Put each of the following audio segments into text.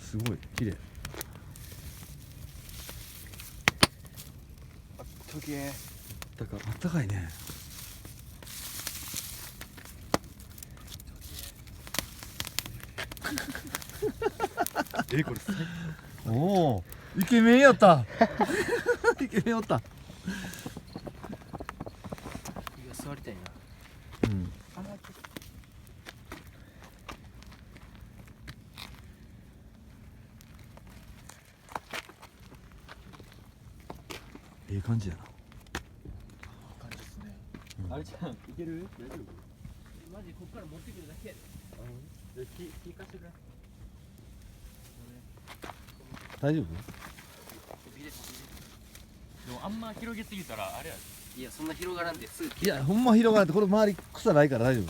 すごい綺麗。あったけえ。だからあったかいね。これおおイケメンやったイケメンおった。いや座りたいな。うん。いい感じやな。感じですね。うんあれちゃんいける？大丈夫？マジこっから持ってくるだけやで。じゃあ気貸してくれ。大丈夫？でもあんま広げすぎたらあれやで。いやそんな広がらんですぐ。いやほんま広がってこれ周り草ないから大丈夫。ち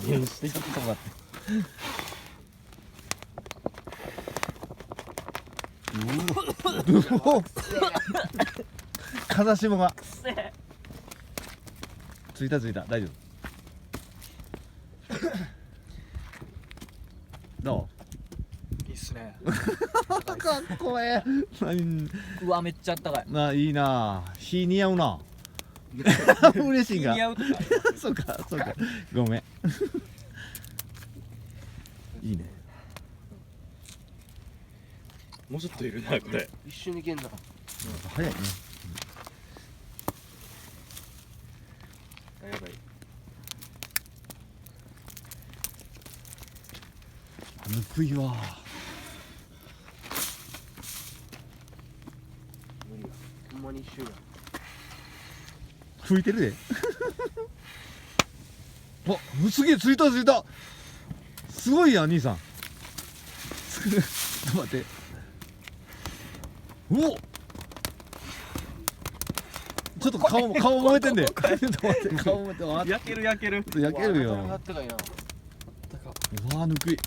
ょっと待ってうお風下がついた大丈夫。どいいっすね。うかっこええ。うわめっちゃあったかい。いいな火似合うな嬉しいが似合うとか。そうかごめんいいね。もうちょっといるなこれ。一瞬でいけんな。早いね。やばい。ぬくいわ。無理や。ほんまに一瞬や。吹いてるであすげえついたすごいやん兄さんちょっと待っておっちょっと顔燃えてんでちょっと待って顔燃えてあ焼ける。焼けるよ。あったかいな。あったか。うわぬくい。か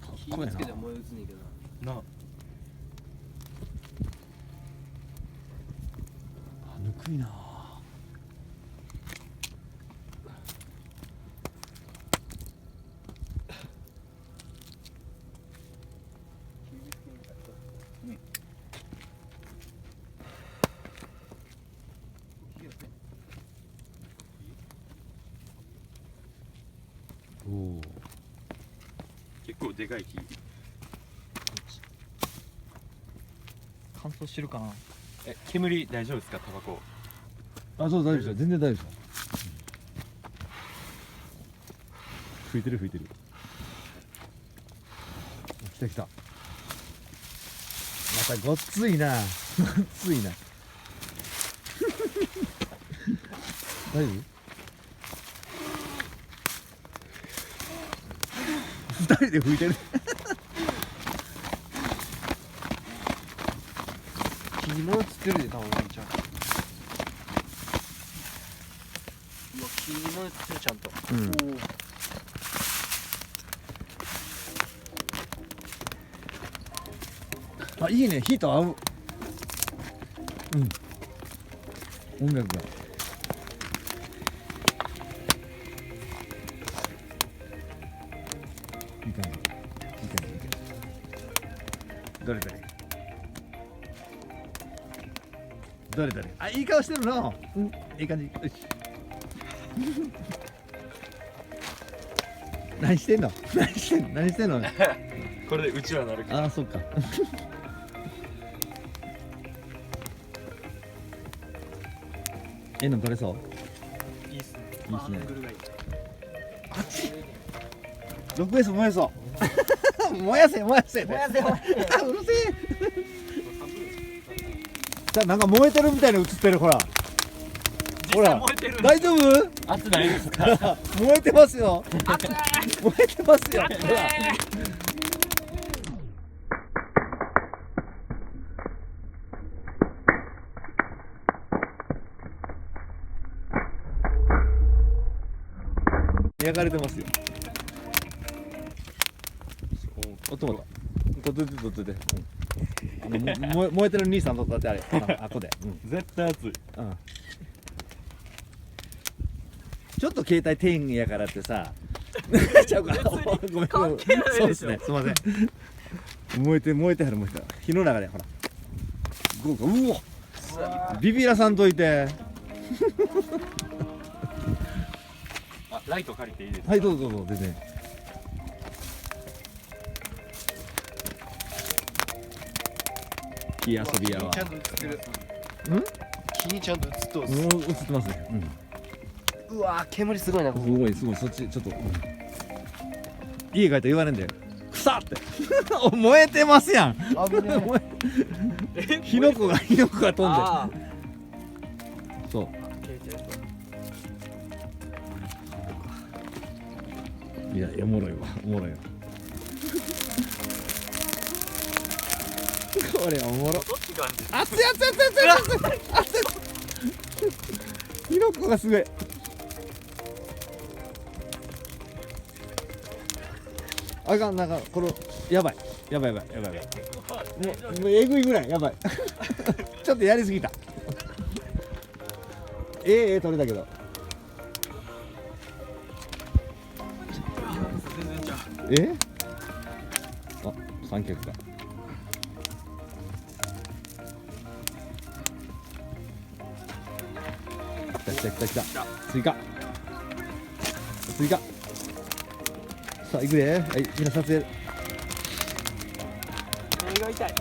っこいいな。火つけて燃え移んねんけどな。なあ。ぬくいな。おお結構でかい木。乾燥してるかな。煙大丈夫ですかタバコ。あそう大丈夫ですよ全然大丈夫ですよ。吹いてる来たまたごっついな大丈夫？二人で吹いてる木にも映ってるで多分ワンちゃん。うわ木にも映ってるちゃんと。うんおお。あいいね火と合う。音楽がいい感じどれあいい顔してるな。いい感じよし何してんのこれでうちわなるか。ああそっかの取れそう。いいっすね。いいっすね。アングルがいい。あっち 6S 燃えそう燃やせうるせえじゃあなんか燃えてるみたいに映ってるほら実際燃えてる。大丈夫？熱ないですか。燃えてますよ熱い。燃えてますよほら焼かれてますよ。お止まった。撮っといて撮っといて、燃えてる兄さん撮ったってあれ、あこで、絶対熱い。ちょっと携帯天やからってさちゃうかごめん関係ないでしょそうですね、すいません。燃えてはる火の中でほらうわビビらさんといて。あ、ライト借りていいですか。はい、どうぞどうぞ、全然。火遊びやわ。ちゃんと映ってる。うん木にちゃんと映っとる。もう映ってますね。うわー、煙すごいな、ここ。すごいすごい、そっちちょっと、家帰ったら言われんだよ。腐って燃えてますやん。危ね火の粉が飛んで。あそう。いや、おもろいわ、おもろいわ。これおもろ。どっちが熱い熱い熱い熱い熱い熱い。火の粉がすごい。あかん、なんかこのやばいやばい。もうえぐいぐらいやばい。ちょっとやりすぎた。取れたけど。あ、三脚か。来た。追加。さあ、行くで。はい、みんな撮影。目が痛い。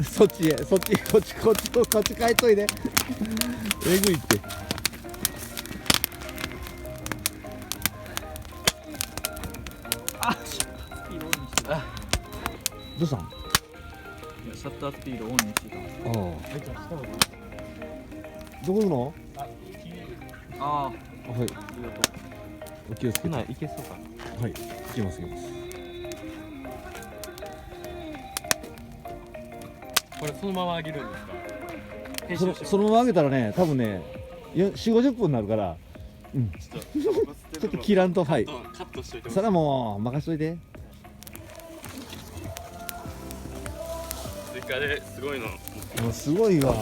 そっちへ、こっち帰っといで。えぐいって。スピードオンにしてた。どうしたん？いや、シャッタースピードオンにしてた。ああ。どこ行くの？あはい。お気をつけて。いけそうか。はい。行きます。これそのままあげるんですか。そのまま上げたらね、多分ね、4、50分になるから、ちょっと切らんと、はい。カットしといて。それはもう任しといて。追加ですごいの。もうすごいわ。